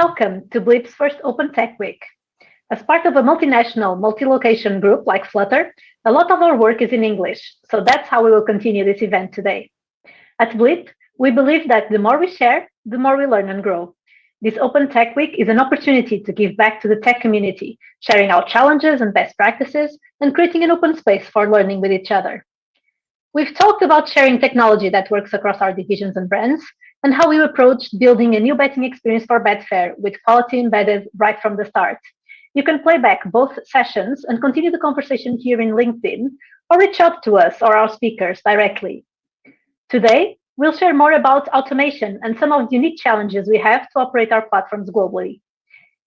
Welcome to Blip's first Open Tech Week. As part of a multinational, multi-location group like Flutter, a lot of our work is in English, so that's how we will continue this event today. At Blip, we believe that the more we share, the more we learn and grow. This Open Tech Week is an opportunity to give back to the tech community, sharing our challenges and best practices, and creating an open space for learning with each other. We've talked about sharing technology that works across our divisions and brands, and how we approached building a new betting experience for Betfair with quality embedded right from the start. You can play back both sessions and continue the conversation here in LinkedIn, or reach out to us or our speakers directly. Today, we'll share more about automation and some of the unique challenges we have to operate our platforms globally.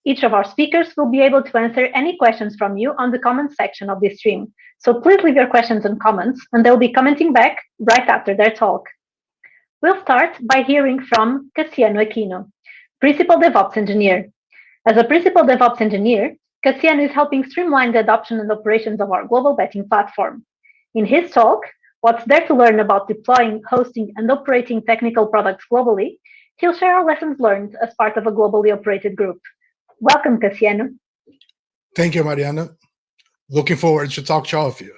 Each of our speakers will be able to answer any questions from you on the comments section of this stream. So please leave your questions and comments, and they'll be commenting back right after their talk. We'll start by hearing from Cassiano Aquino, Principal DevOps Engineer. As a Principal DevOps Engineer, Cassiano is helping streamline the adoption and operations of our global betting platform. In his talk, What's There to Learn About Deploying, Hosting, and Operating Technical Products Globally, he'll share our lessons learned as part of a globally operated group. Welcome, Cassiano. Thank you, Mariana. Looking forward to talk to all of you.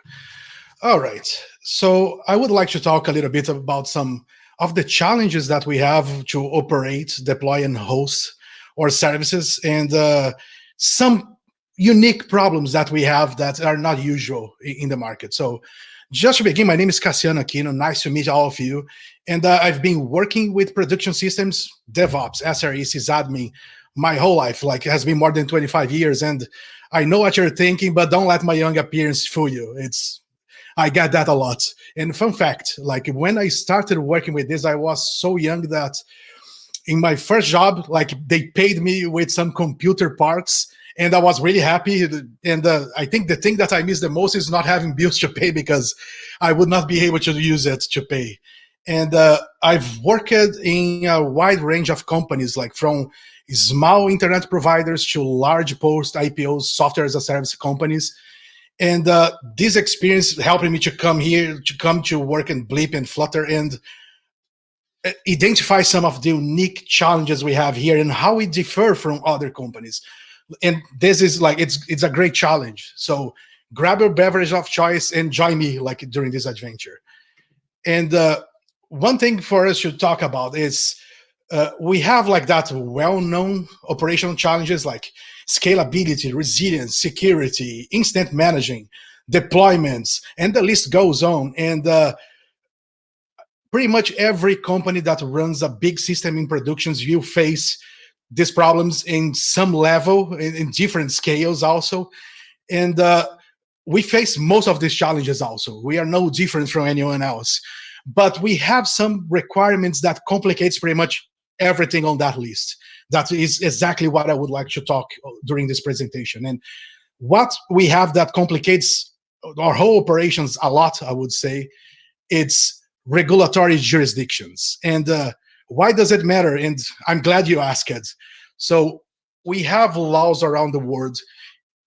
All right. So I would like to talk a little bit about some of the challenges that we have to operate, deploy, and host our services, and some unique problems that we have that are not usual in the market. So just to begin, my name is Cassiano Aquino. Nice to meet all of you. And I've been working with production systems, DevOps, SRE, sysadmin, my whole life. Like, it has been more than 25 years. And I know what you're thinking, but don't let my young appearance fool you. I get that a lot. And fun fact, like, when I started working with this, I was so young that in my first job, like, they paid me with some computer parts, and I was really happy. And I think the thing that I miss the most is not having bills to pay, because I would not be able to use it to pay. And I've worked in a wide range of companies, like from small internet providers to large post-IPO software as a service companies. And this experience helped me to come to work in Blip and Flutter and identify some of the unique challenges we have here and how we differ from other companies. And this is like, it's a great challenge. So grab your beverage of choice and join me like during this adventure. And one thing for us to talk about is we have like that well-known operational challenges like scalability, resilience, security, instant managing, deployments, and the list goes on. And pretty much every company that runs a big system in productions will face these problems in some level, in different scales also. And we face most of these challenges also. We are no different from anyone else. But we have some requirements that complicates pretty much everything on that list. That is exactly what I would like to talk during this presentation. And what we have that complicates our whole operations a lot, I would say, it's regulatory jurisdictions. And why does it matter? And I'm glad you asked it. So we have laws around the world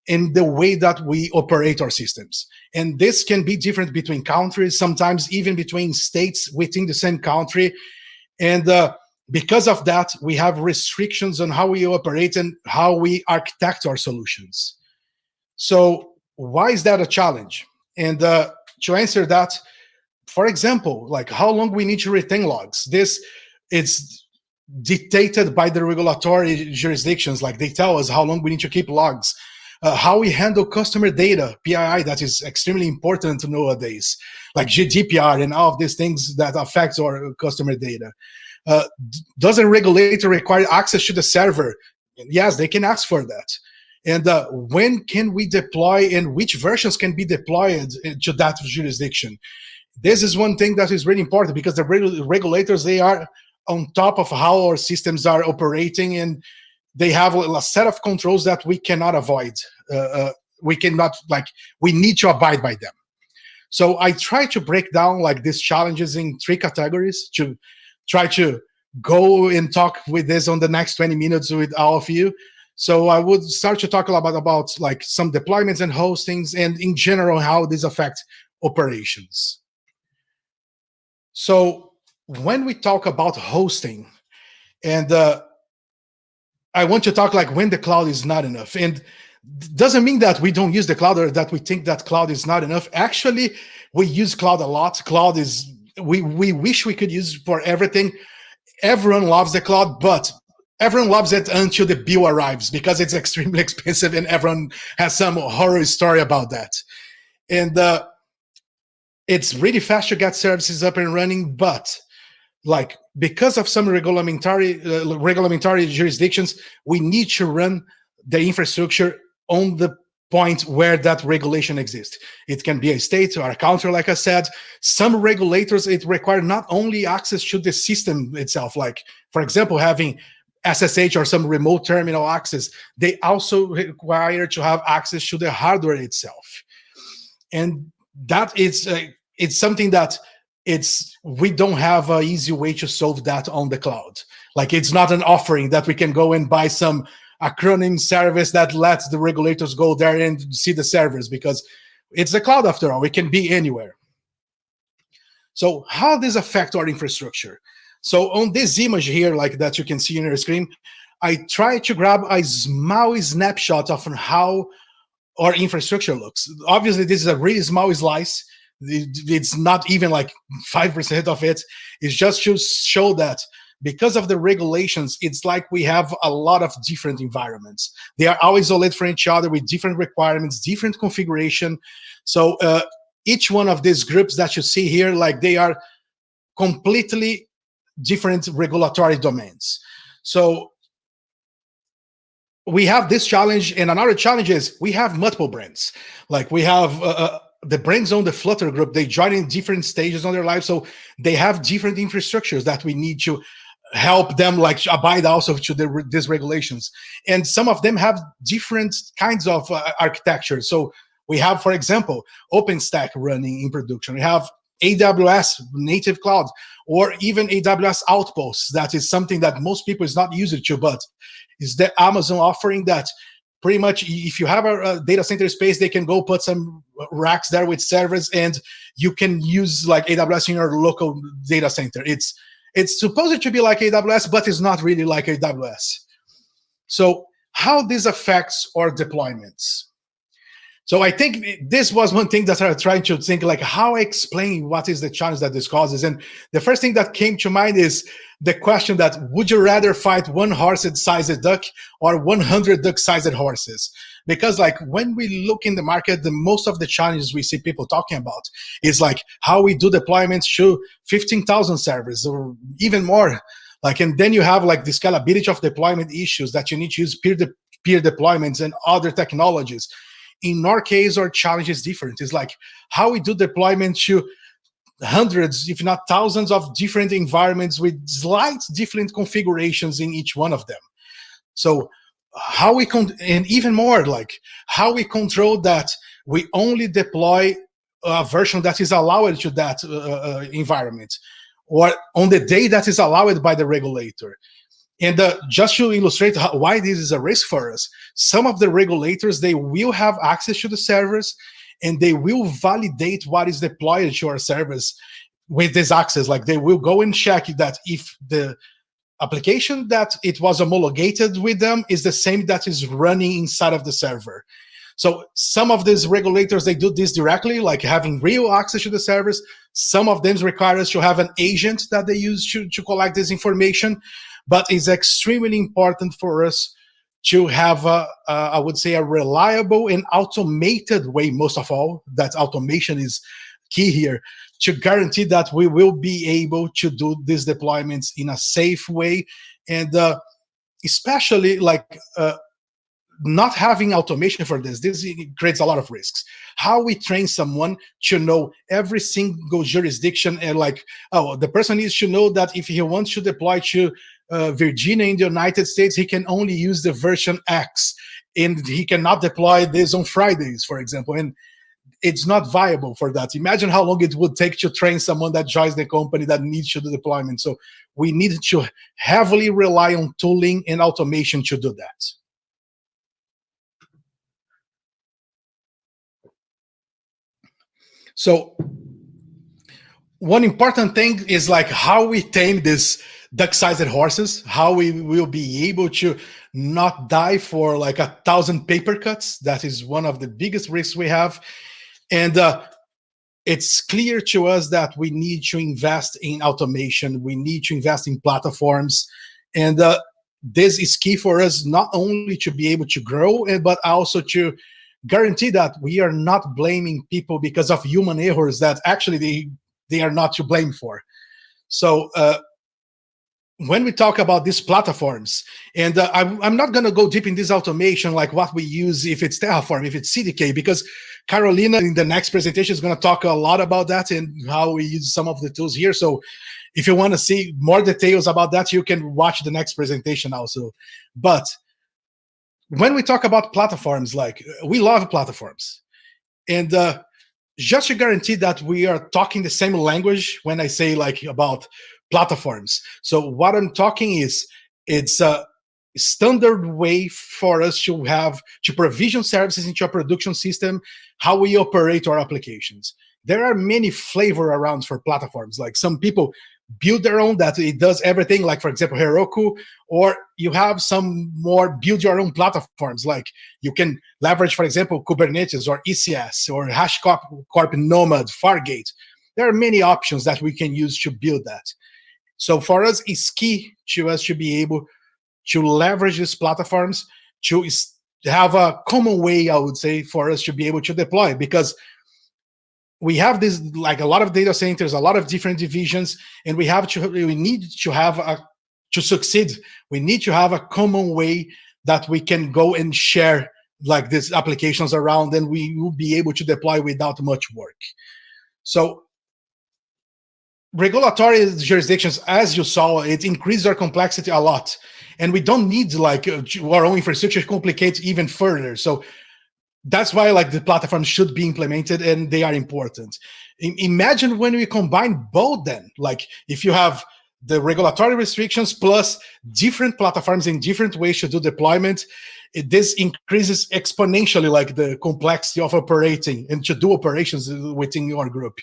in the way that we operate our systems. And this can be different between countries, sometimes even between states within the same country. And because of that, we have restrictions on how we operate and how we architect our solutions. So why is that a challenge? And to answer that, for example, like how long we need to retain logs. This is dictated by the regulatory jurisdictions. Like, they tell us how long we need to keep logs. How we handle customer data, PII, that is extremely important nowadays, like GDPR and all of these things that affect our customer data. Does a regulator require access to the server? Yes, they can ask for that. And when can we deploy and which versions can be deployed to that jurisdiction? This is one thing that is really important, because the regulators, they are on top of how our systems are operating, and they have a set of controls that we cannot avoid. We need to abide by them. So I try to break down like these challenges in 3 categories to try to go and talk with this on the next 20 minutes with all of you. So I would start to talk about like some deployments and hostings, and in general, how these affect operations. So when we talk about hosting, and I want to talk like when the cloud is not enough. And doesn't mean that we don't use the cloud or that we think that cloud is not enough. Actually, we use cloud a lot. Cloud is, we wish we could use for everything. Everyone loves the cloud, but everyone loves it until the bill arrives because it's extremely expensive and everyone has some horror story about that. And it's really fast to get services up and running, but like because of some regulatory jurisdictions, we need to run the infrastructure on the point where that regulation exists. It can be a state or a country, like I said. Some regulators, it require not only access to the system itself, like, for example, having SSH or some remote terminal access, they also require to have access to the hardware itself. And that is, it's something that we don't have an easy way to solve that on the cloud. Like it's not an offering that we can go and buy some acronym service that lets the regulators go there and see the servers, because it's the cloud after all. It can be anywhere. So how does this affect our infrastructure? So on this image here, like that you can see on your screen, I try to grab a small snapshot of how our infrastructure looks. Obviously, this is a really small slice. It's not even like 5% of it. It's just to show that because of the regulations, it's like we have a lot of different environments. They are all isolated from each other with different requirements, different configuration. So each one of these groups that you see here, like they are completely different regulatory domains. So we have this challenge, and another challenge is we have multiple brands. Like we have the brands on the Flutter group, they join in different stages on their life, so they have different infrastructures that we need to help them like abide also to these regulations. And some of them have different kinds of architecture. So we have, for example, OpenStack running in production. We have AWS native cloud, or even AWS Outposts. That is something that most people is not used to, but is the Amazon offering that pretty much if you have a data center space, they can go put some racks there with servers and you can use like AWS in your local data center. It's supposed to be like AWS, but it's not really like AWS. So how this affects our deployments? So I think this was one thing that I was trying to think, like how I explain what is the challenge that this causes. And the first thing that came to mind is the question that, would you rather fight one horse-sized duck or 100 duck-sized horses? Because like when we look in the market, the most of the challenges we see people talking about is like how we do deployments to 15,000 servers or even more. Like, and then you have like the scalability of deployment issues that you need to use peer-to-peer deployments and other technologies. In our case, our challenge is different. It's like how we do deployment to hundreds, if not thousands of different environments with slight different configurations in each one of them. So how we, and even more, like how we control that we only deploy a version that is allowed to that environment, or on the day that is allowed by the regulator. And just to illustrate why this is a risk for us, some of the regulators, they will have access to the servers and they will validate what is deployed to our servers with this access. Like they will go and check that if the application that it was homologated with them is the same that is running inside of the server. So some of these regulators, they do this directly, like having real access to the servers. Some of them require us to have an agent that they use to collect this information. But it's extremely important for us to have, I would say, a reliable and automated way, most of all, that automation is key here, to guarantee that we will be able to do these deployments in a safe way. And especially like not having automation for this creates a lot of risks. How we train someone to know every single jurisdiction, and like, oh, the person needs to know that if he wants to deploy to Virginia in the United States, he can only use the version X, and he cannot deploy this on Fridays, for example. And it's not viable for that. Imagine how long it would take to train someone that joins the company that needs to do deployment. So we need to heavily rely on tooling and automation to do that. So one important thing is like how we tame this duck-sized horses, how we will be able to not die for like 1,000 paper cuts. That is one of the biggest risks we have. And it's clear to us that we need to invest in automation. We need to invest in platforms. And this is key for us, not only to be able to grow, but also to guarantee that we are not blaming people because of human errors that actually they are not to blame for. So when we talk about these platforms, and I'm not going to go deep in this automation, like what we use, if it's Terraform, if it's CDK, because Carolina in the next presentation is going to talk a lot about that and how we use some of the tools here. So if you want to see more details about that, you can watch the next presentation also. But when we talk about platforms, like we love platforms. And just to guarantee that we are talking the same language when I say like about platforms. So what I'm talking is, it's a standard way for us to have to provision services into a production system, how we operate our applications. There are many flavor around for platforms. Like some people build their own that it does everything, like for example Heroku, or you have some more build your own platforms, like you can leverage, for example, Kubernetes or ECS or HashiCorp, Nomad, Fargate. There are many options that we can use to build that. So for us, it's key to us to be able to leverage these platforms, to have a common way, I would say, for us to be able to deploy, because we have this, like a lot of data centers, a lot of different divisions, and we need to have to succeed, we need to have a common way that we can go and share like these applications around, and we will be able to deploy without much work. So regulatory jurisdictions, as you saw, it increased our complexity a lot, and we don't need like our own infrastructure to complicate even further. So that's why like the platforms should be implemented, and they are important. Imagine when we combine both, then like if you have the regulatory restrictions plus different platforms in different ways to do deployment, this increases exponentially like the complexity of operating and to do operations within your group.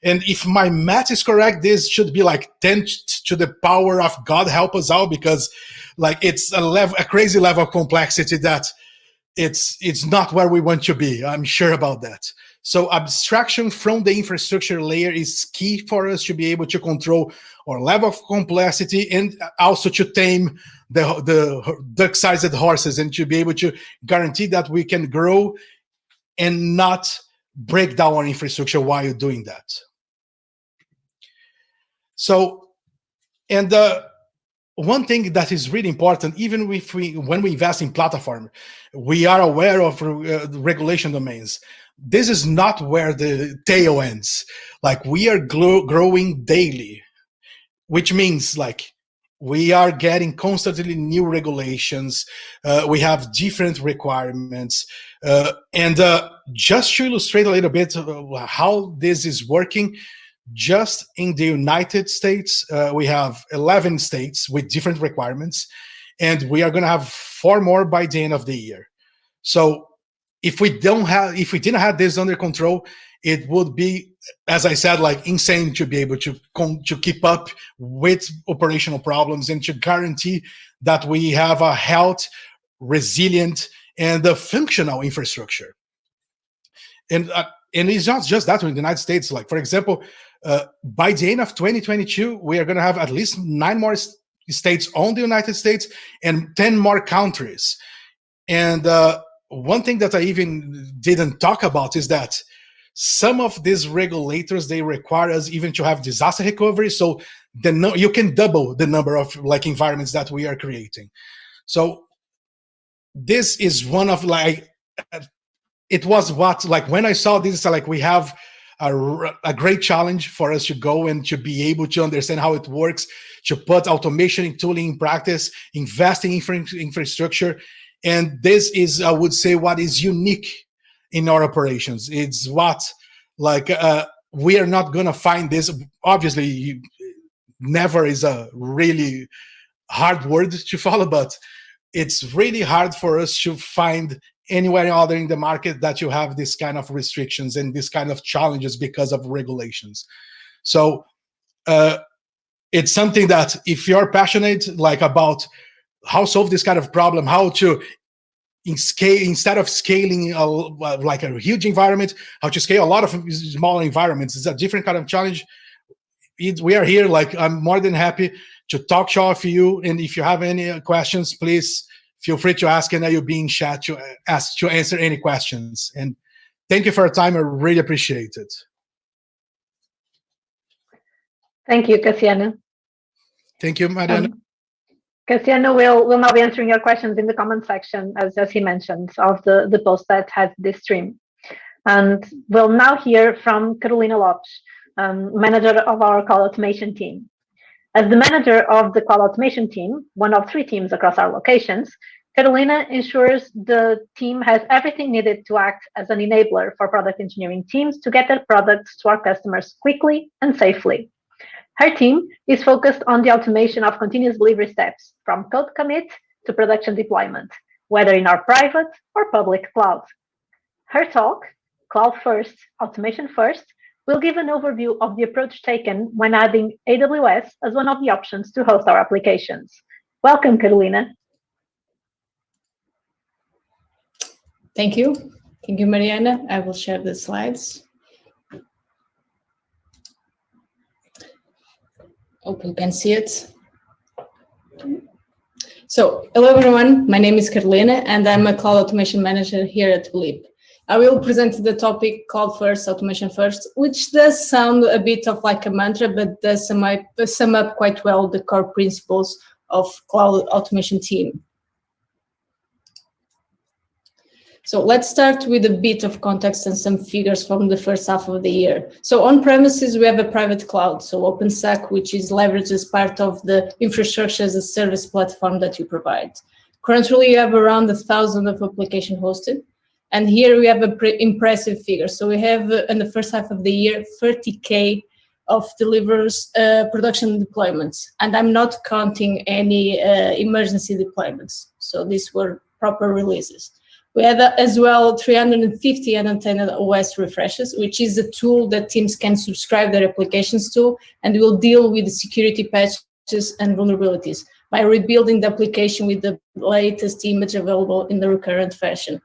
And if my math is correct, this should be like 10 to the power of God help us out, because like it's a crazy level of complexity that it's not where we want to be. I'm sure about that. So abstraction from the infrastructure layer is key for us to be able to control our level of complexity, and also to tame the duck-sized horses, and to be able to guarantee that we can grow and not break down our infrastructure while doing that. So, and one thing that is really important, even if when we invest in platform, we are aware of regulation domains. This is not where the tail ends. Like we are growing daily, which means like we are getting constantly new regulations. We have different requirements. And just to illustrate a little bit how this is working, just in the United States, we have 11 states with different requirements, and we are going to have 4 more by the end of the year. So if we didn't have this under control, it would be, as I said, like insane to be able to keep up with operational problems, and to guarantee that we have a health, resilient, and a functional infrastructure. And it's not just that in the United States. Like, for example, by the end of 2022, we are going to have at least 9 more states on the United States and 10 more countries. And one thing that I even didn't talk about is that some of these regulators, they require us even to have disaster recovery. So you can double the number of like environments that we are creating. So this is one of like, it was what, like when I saw this, like we have a great challenge for us to go and to be able to understand how it works, to put automation and tooling in practice, investing in infrastructure. And this is, I would say, what is unique in our operations. It's what, like, we are not going to find this. Obviously, never is a really hard word to follow, but it's really hard for us to find anywhere other in the market that you have this kind of restrictions and this kind of challenges because of regulations. So it's something that if you're passionate like about how solve this kind of problem, how to instead of scaling like a huge environment, how to scale a lot of small environments, it's a different kind of challenge. We are here, like I'm more than happy to talk to all of you, and if you have any questions, please feel free to ask, and I will be in chat to answer any questions. And thank you for your time. I really appreciate it. Thank you, Cassiano. Thank you, Mariana. Cassiano will now be answering your questions in the comment section, as he mentioned, of the post that has this stream. And we'll now hear from Carolina Lopes, manager of our call automation team. As the manager of the call automation team, one of 3 teams across our locations, Carolina ensures the team has everything needed to act as an enabler for product engineering teams to get their products to our customers quickly and safely. Her team is focused on the automation of continuous delivery steps, from code commit to production deployment, whether in our private or public cloud. Her talk, Cloud First, Automation First, will give an overview of the approach taken when adding AWS as one of the options to host our applications. Welcome, Carolina. Thank you. Thank you, Mariana. I will share the slides. Hope you can see it. So, hello everyone. My name is Carolina, and I'm a cloud automation manager here at Lopes. I will present the topic Cloud First, Automation First, which does sound a bit of like a mantra, but does sum up quite well the core principles of cloud automation team. So let's start with a bit of context and some figures from the first half of the year. So on premises, we have a private cloud, so OpenStack, which is leveraged as part of the infrastructure as a service platform that you provide. Currently, you have around 1,000 of application hosted. And here we have a impressive figure. So we have in the first half of the year, 30K of delivers production deployments. And I'm not counting any emergency deployments. So these were proper releases. We had as well 350 unintended OS refreshes, which is a tool that teams can subscribe their applications to and will deal with the security patches and vulnerabilities by rebuilding the application with the latest image available in the recurrent fashion.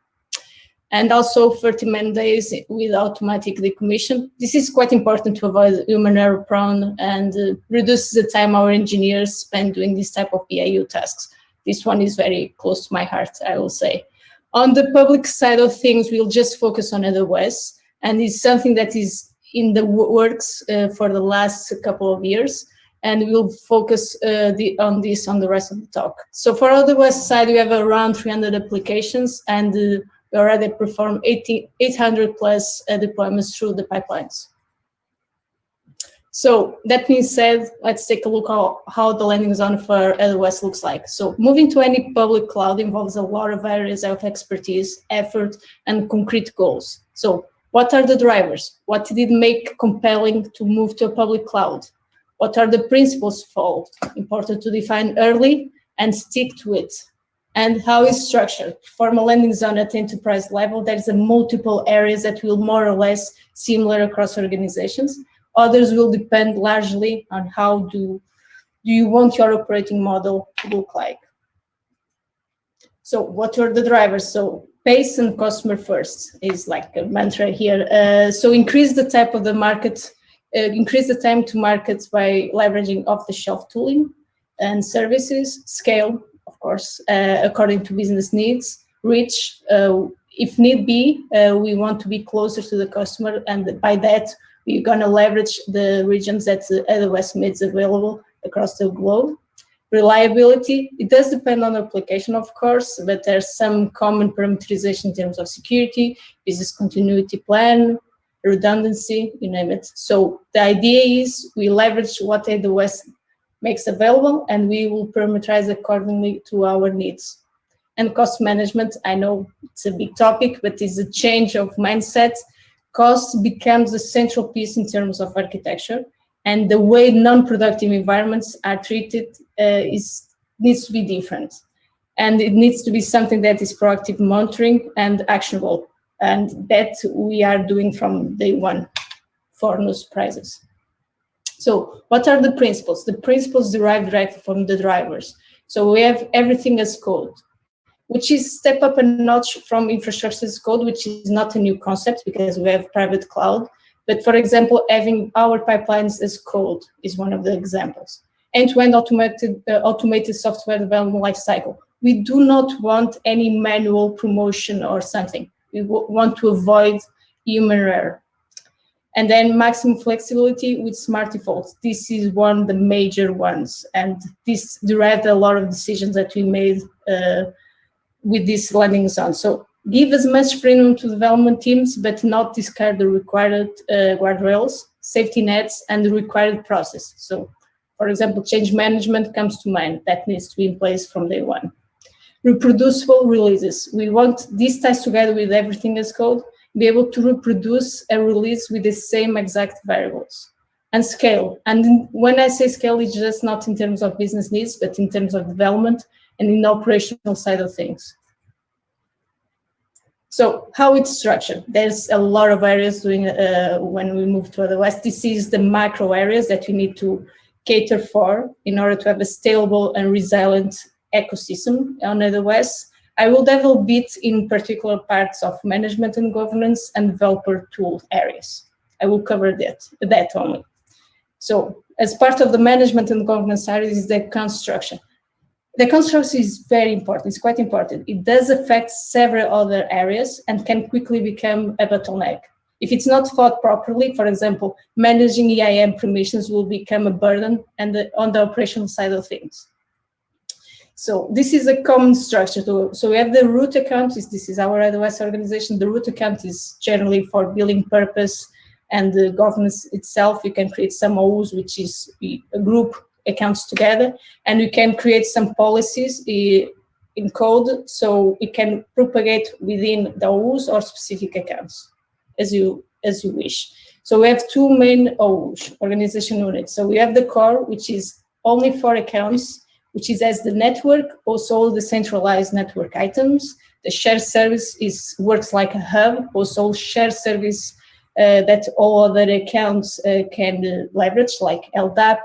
And also 30-man days with automatic decommission. This is quite important to avoid human error prone and reduces the time our engineers spend doing this type of BAU tasks. This one is very close to my heart, I will say. On the public side of things, we'll just focus on AWS, and it's something that is in the works for the last couple of years, and we'll focus on this on the rest of the talk. So for AWS side, we have around 300 applications, and we already perform 800 plus deployments through the pipelines. So that being said, let's take a look at how the landing zone for AWS looks like. So moving to any public cloud involves a lot of areas of expertise, effort, and concrete goals. So what are the drivers? What did it make compelling to move to a public cloud? What are the principles followed? Important to define early and stick to it. And how is structured? Form a landing zone at enterprise level. There's multiple areas that will more or less similar across organizations. Others will depend largely on how do you want your operating model to look like. So what are the drivers? So pace and customer first is like a mantra here. So increase the type of the market, increase the time to market by leveraging off-the-shelf tooling and services, scale, of course, according to business needs, reach, if need be, we want to be closer to the customer, and by that, we're going to leverage the regions that AWS makes available across the globe. Reliability, it does depend on the application, of course, but there's some common parameterization in terms of security, business continuity plan, redundancy, you name it. So the idea is we leverage what AWS makes available, and we will parameterize accordingly to our needs. And cost management, I know it's a big topic, but it's a change of mindset. Cost becomes a central piece in terms of architecture, and the way non-productive environments are treated needs to be different. And it needs to be something that is proactive monitoring and actionable, and that we are doing from day one for no surprises. So what are the principles? The principles derive directly from the drivers. So we have everything as code, which is step up a notch from infrastructure as code, which is not a new concept because we have private cloud. But for example, having our pipelines as code is one of the examples. End-to-end automated software development lifecycle. We do not want any manual promotion or something. We want to avoid human error. And then maximum flexibility with smart defaults. This is one of the major ones. And this derived a lot of decisions that we made with this landing zone. So give as much freedom to development teams, but not discard the required guardrails, safety nets, and the required process. So, for example, change management comes to mind. That needs to be in place from day one. Reproducible releases. We want this ties together with everything as code, be able to reproduce a release with the same exact variables. And scale. And when I say scale, it's just not in terms of business needs, but in terms of development and in the operational side of things. So how it's structured. There's a lot of areas doing when we move to AWS. This is the macro areas that you need to cater for in order to have a stable and resilient ecosystem on AWS. I will delve a bit in particular parts of management and governance and developer tool areas. I will cover that only. So as part of the management and governance areas is the construction. The construction is very important, it's quite important. It does affect several other areas and can quickly become a bottleneck. If it's not thought properly, for example, managing EIM permissions will become a burden on the operational side of things. So this is a common structure. So we have the root account, this is our AWS organization. The root account is generally for billing purpose and the governance itself. You can create some OUs, which is a group accounts together, and we can create some policies in code so it can propagate within the OUs or specific accounts as you wish. So we have two main OUs, organization units. So we have the core, which is only for accounts, which is as the network, also all the centralized network items. The shared service works like a hub, also shared service that all other accounts can leverage, like LDAP,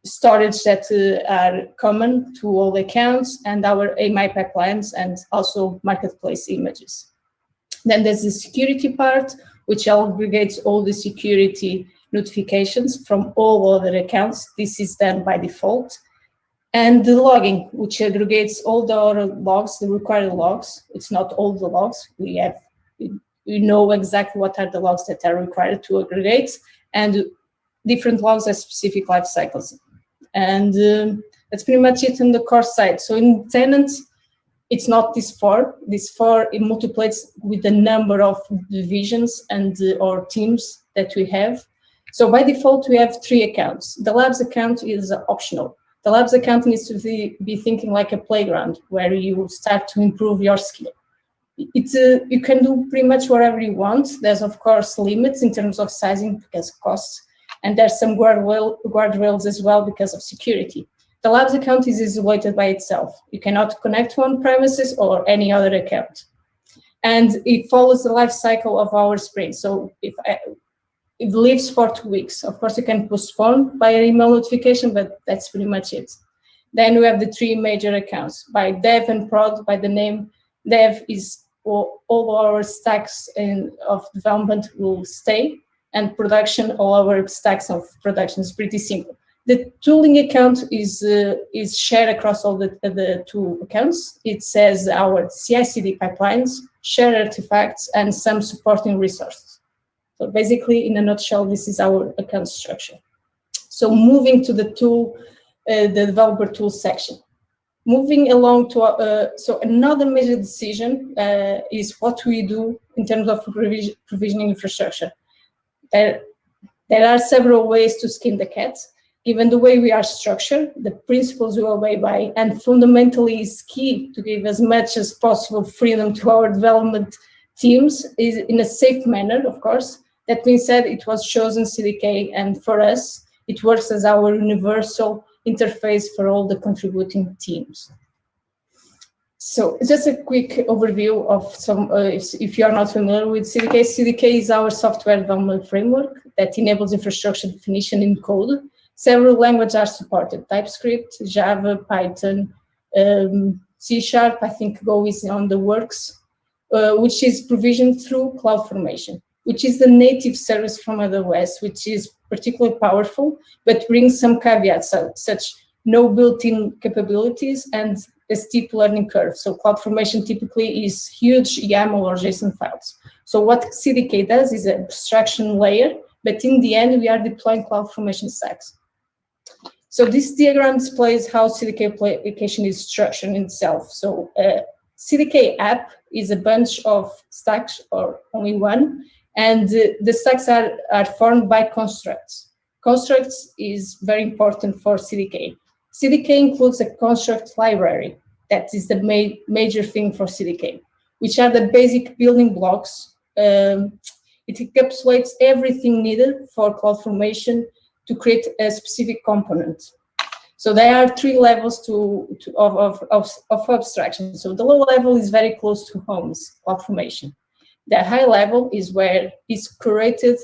storage that are common to all accounts, and our AMI pipelines, and also marketplace images. Then there's the security part, which aggregates all the security notifications from all other accounts. This is done by default. And the logging, which aggregates all the other logs, the required logs. It's not all the logs. We know exactly what are the logs that are required to aggregate, and different logs have specific life cycles. And that's pretty much it on the core side. So in tenants, it's not this far. This far, it multiplies with the number of divisions and or teams that we have. So by default, we have 3 accounts. The labs account is optional. The labs account needs to be thinking like a playground where you start to improve your skill. You can do pretty much whatever you want. There's, of course, limits in terms of sizing because of costs. And there's some guardrails as well because of security. The labs account is isolated by itself. You cannot connect to on-premises or any other account. And it follows the life cycle of our sprint. So if it lives for 2 weeks, of course, you can postpone by email notification, but that's pretty much it. Then we have the 3 major accounts. By dev and prod, by the name, dev is all our stacks of development will stay, and production, all our stacks of production is pretty simple. The tooling account is shared across all the 2 accounts. It says our CI/CD pipelines, shared artifacts, and some supporting resources. So basically, in a nutshell, this is our account structure. So moving to the tool, the developer tools section. Moving along to, so another major decision is what we do in terms of provisioning infrastructure. There are several ways to skin the cat. Given the way we are structured, the principles we obey by, and fundamentally is key to give as much as possible freedom to our development teams is in a safe manner, of course. That being said, it was chosen CDK, and for us, it works as our universal interface for all the contributing teams. So just a quick overview of some, if you are not familiar with CDK, CDK is our software development framework that enables infrastructure definition in code. Several languages are supported: TypeScript, Java, Python, C#, I think Go is on the works, which is provisioned through CloudFormation, which is the native service from AWS, which is particularly powerful, but brings some caveats, such no built-in capabilities and a steep learning curve. So CloudFormation typically is huge YAML or JSON files. So what CDK does is an abstraction layer, but in the end, we are deploying CloudFormation stacks. So this diagram displays how CDK application is structured in itself. So CDK app is a bunch of stacks, or only one, and the stacks are formed by constructs. Constructs is very important for CDK. CDK includes a construct library. That is the major thing for CDK, which are the basic building blocks. It encapsulates everything needed for CloudFormation to create a specific component. So there are three levels of abstraction. So the low level is very close to home's CloudFormation. The high level is where it's created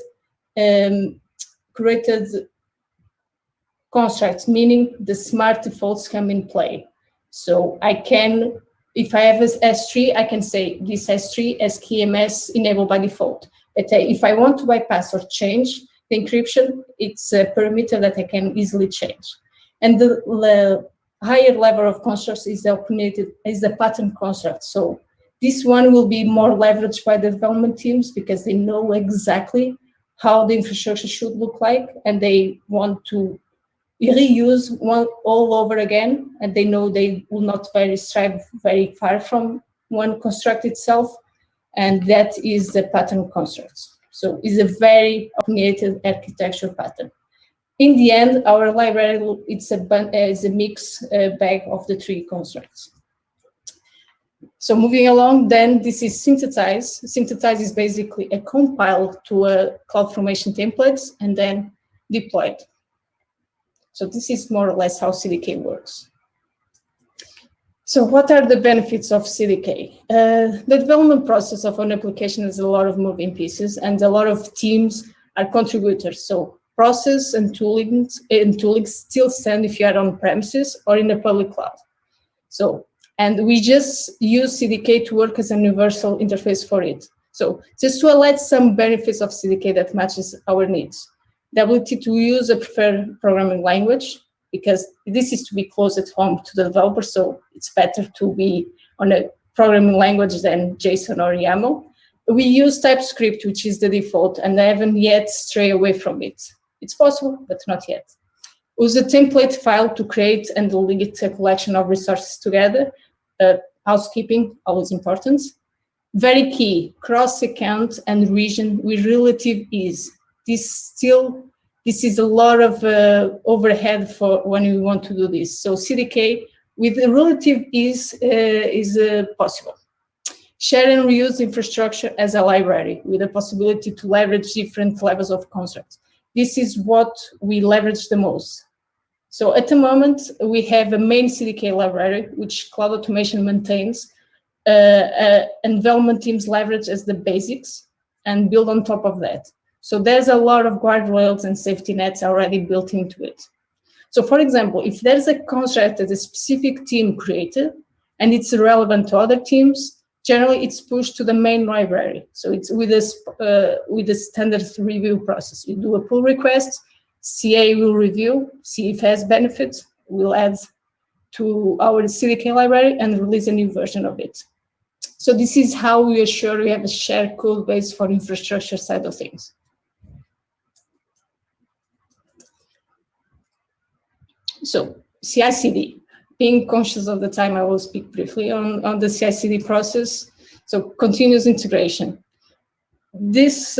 constructs, meaning the smart defaults come in play. So I can, if I have an S3, I can say this S3 as KMS enabled by default. But if I want to bypass or change the encryption, it's a parameter that I can easily change. And the higher level of constructs is the pattern construct. So this one will be more leveraged by the development teams because they know exactly how the infrastructure should look like, and they want to reuse one all over again, and they know they will not strive very far from one construct itself, and that is the pattern constructs. So it's a very opinionated architecture pattern. In the end, our library is a mixed bag of the three constructs. So moving along, then this is synthesize. Synthesize is basically a compile to a CloudFormation templates and then deployed. So this is more or less how CDK works. So what are the benefits of CDK? The development process of an application has a lot of moving pieces, and a lot of teams are contributors. So process and tooling still stand if you are on premises or in the public cloud. So, and we just use CDK to work as a universal interface for it. So just to highlight some benefits of CDK that matches our needs. The ability to use a preferred programming language, because this is to be close at home to the developer, so it's better to be on a programming language than JSON or YAML. We use TypeScript, which is the default, and I haven't yet strayed away from it. It's possible, but not yet. Use a template file to create and delete a collection of resources together. Housekeeping, always important. Very key, cross-account and region with relative ease. This is a lot of overhead for when you want to do this. So CDK with a relative ease is possible. Share and reuse infrastructure as a library with the possibility to leverage different levels of constructs. This is what we leverage the most. So at the moment, we have a main CDK library, which Cloud Automation maintains, and development teams leverage as the basics and build on top of that. So there's a lot of guardrails and safety nets already built into it. So for example, if there's a construct that a specific team created and it's relevant to other teams, generally it's pushed to the main library. So it's with a standard review process. You do a pull request, CA will review, see if it has benefits, we'll add to our CDK library and release a new version of it. So this is how we assure we have a shared code base for infrastructure side of things. So CI/CD, being conscious of the time, I will speak briefly on the CI/CD process. So continuous integration. This,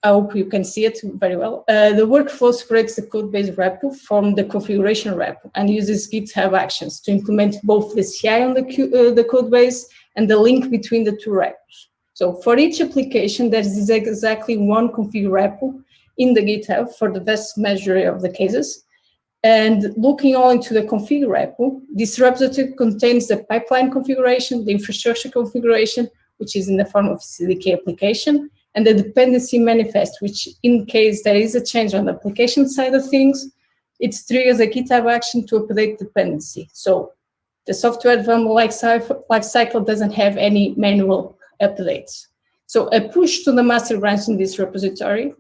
I hope you can see it very well. The workflow separates the code base repo from the configuration repo and uses GitHub Actions to implement both the CI on the code base and the link between the two repos. So for each application, there is exactly one config repo in the GitHub for the vast majority of the cases. And looking all into the config repo, this repository contains the pipeline configuration, the infrastructure configuration, which is in the form of CDK application, and the dependency manifest, which in case there is a change on the application side of things, it triggers a GitHub action to update dependency. So the software development lifecycle doesn't have any manual updates. So a push to the master branch in this repository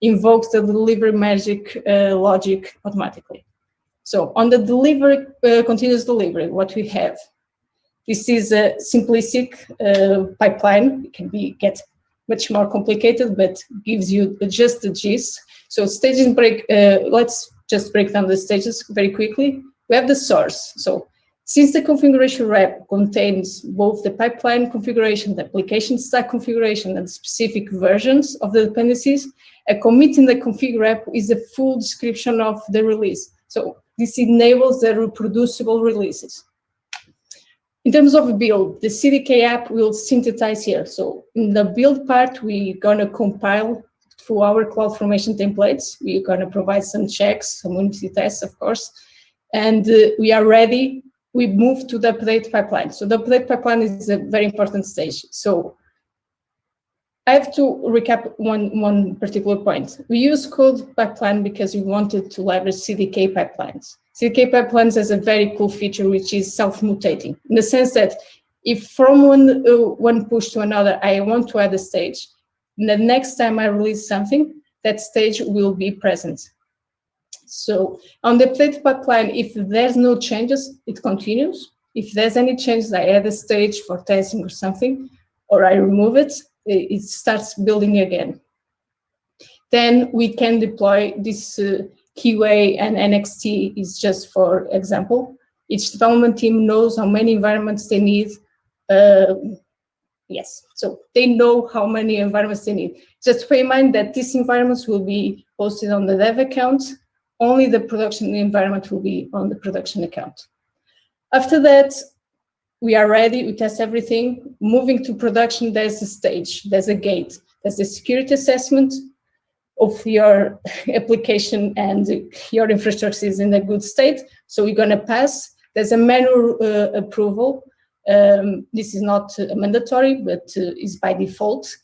invokes the delivery magic logic automatically. So on the delivery, continuous delivery, what we have, this is a simplistic pipeline. It can get much more complicated, but gives you just the gist. So stages break, let's just break down the stages very quickly. We have the source. So since the configuration rep contains both the pipeline configuration, the application stack configuration, and specific versions of the dependencies, a commit in the config rep is a full description of the release. So this enables the reproducible releases. In terms of build, the CDK app will synthesize here. So in the build part, we're gonna compile through our CloudFormation templates. We're gonna provide some checks, some unity tests, of course, and we are ready. We move to the update pipeline. So the update pipeline is a very important stage. So I have to recap one particular point. We use code pipeline because we wanted to leverage CDK pipelines. CDK pipelines has a very cool feature, which is self-mutating, in the sense that if from one push to another, I want to add a stage, the next time I release something, that stage will be present. So on the update pipeline, if there's no changes, it continues. If there's any changes, I add a stage for testing or something, or I remove it, it starts building again. Then we can deploy this QA and NXT is just for example. Each development team knows how many environments they need. Yes, so they know how many environments they need. Just bear in mind that these environments will be posted on the dev account. Only the production environment will be on the production account. After that, we are ready, we test everything. Moving to production, there's a stage, there's a gate. There's a security assessment of your application and your infrastructure is in a good state. So we're gonna pass. There's a manual approval. This is not mandatory, but is by default,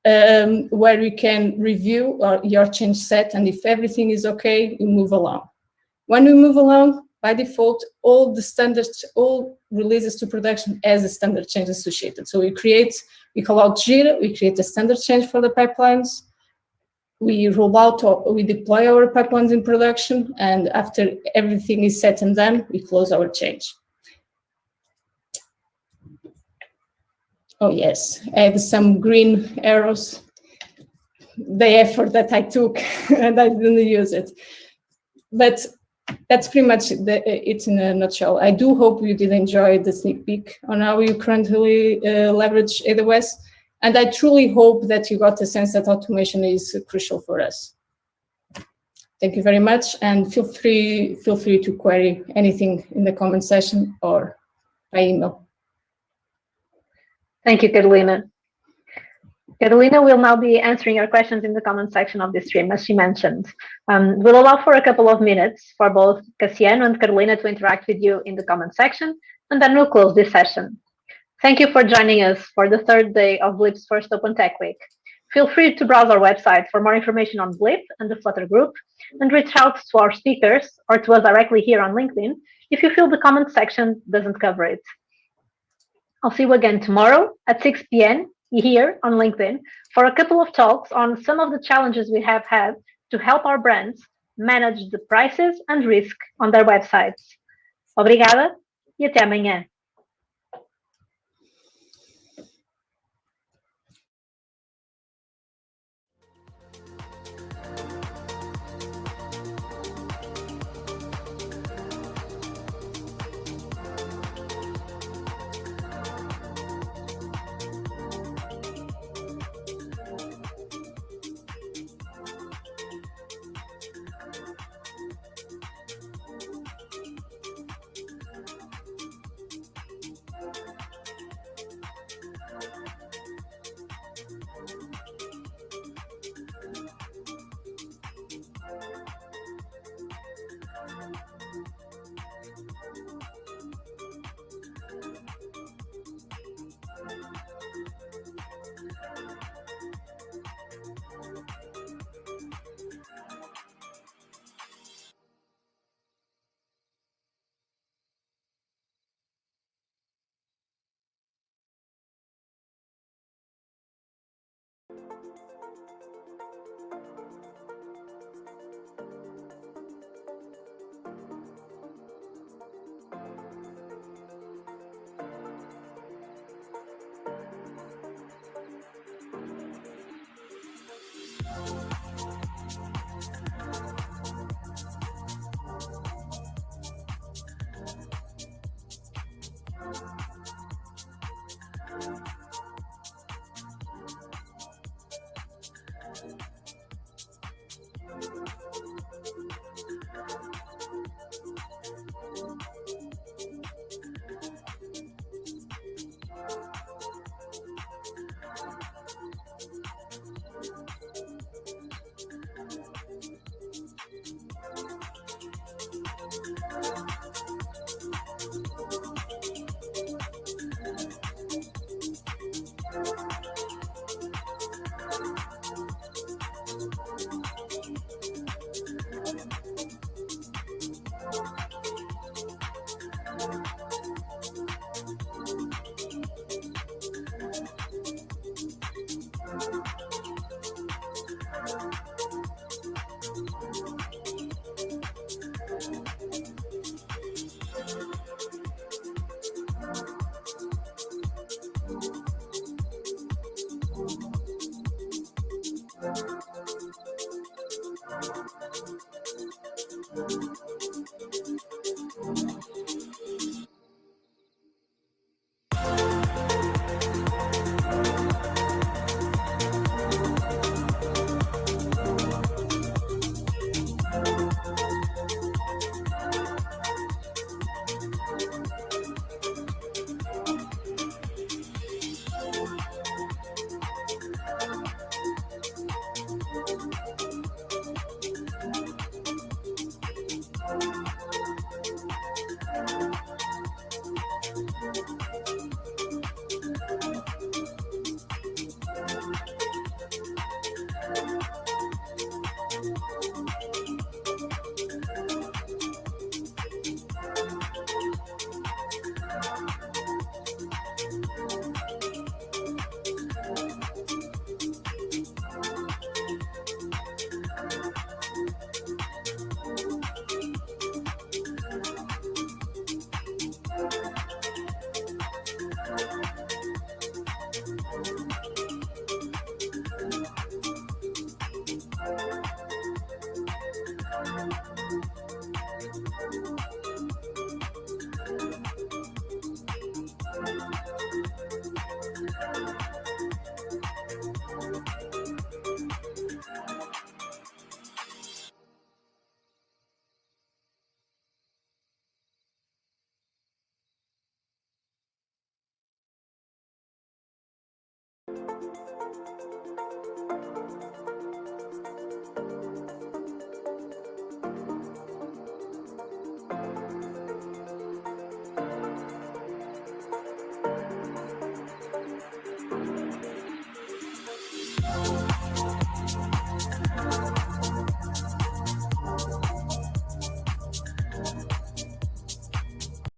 where you can review your change set, and if everything is okay, you move along. When we move along, by default, all the standards, all releases to production as a standard change associated. So we call out Jira, we create a standard change for the pipelines, we roll out, or we deploy our pipelines in production, and after everything is set and done, we close our change. Oh yes, I have some green arrows. The effort that I took and I didn't use it. But that's pretty much it in a nutshell. I do hope you did enjoy the sneak peek on how you currently leverage AWS. And I truly hope that you got the sense that automation is crucial for us. Thank you very much. And feel free to query anything in the comment section or by email. Thank you, Carolina. Carolina will now be answering your questions in the comment section of this stream, as she mentioned. We'll allow for a couple of minutes for both Cassiano and Carolina to interact with you in the comment section, and then we'll close this session. Thank you for joining us for the third day of Blip's first Open Tech Week. Feel free to browse our website for more information on Blip and the Flutter group, and reach out to our speakers or to us directly here on LinkedIn if you feel the comment section doesn't cover it. I'll see you again tomorrow at 6 p.m. here on LinkedIn for a couple of talks on some of the challenges we have had to help our brands manage the prices and risk on their websites. Obrigada e até amanhã.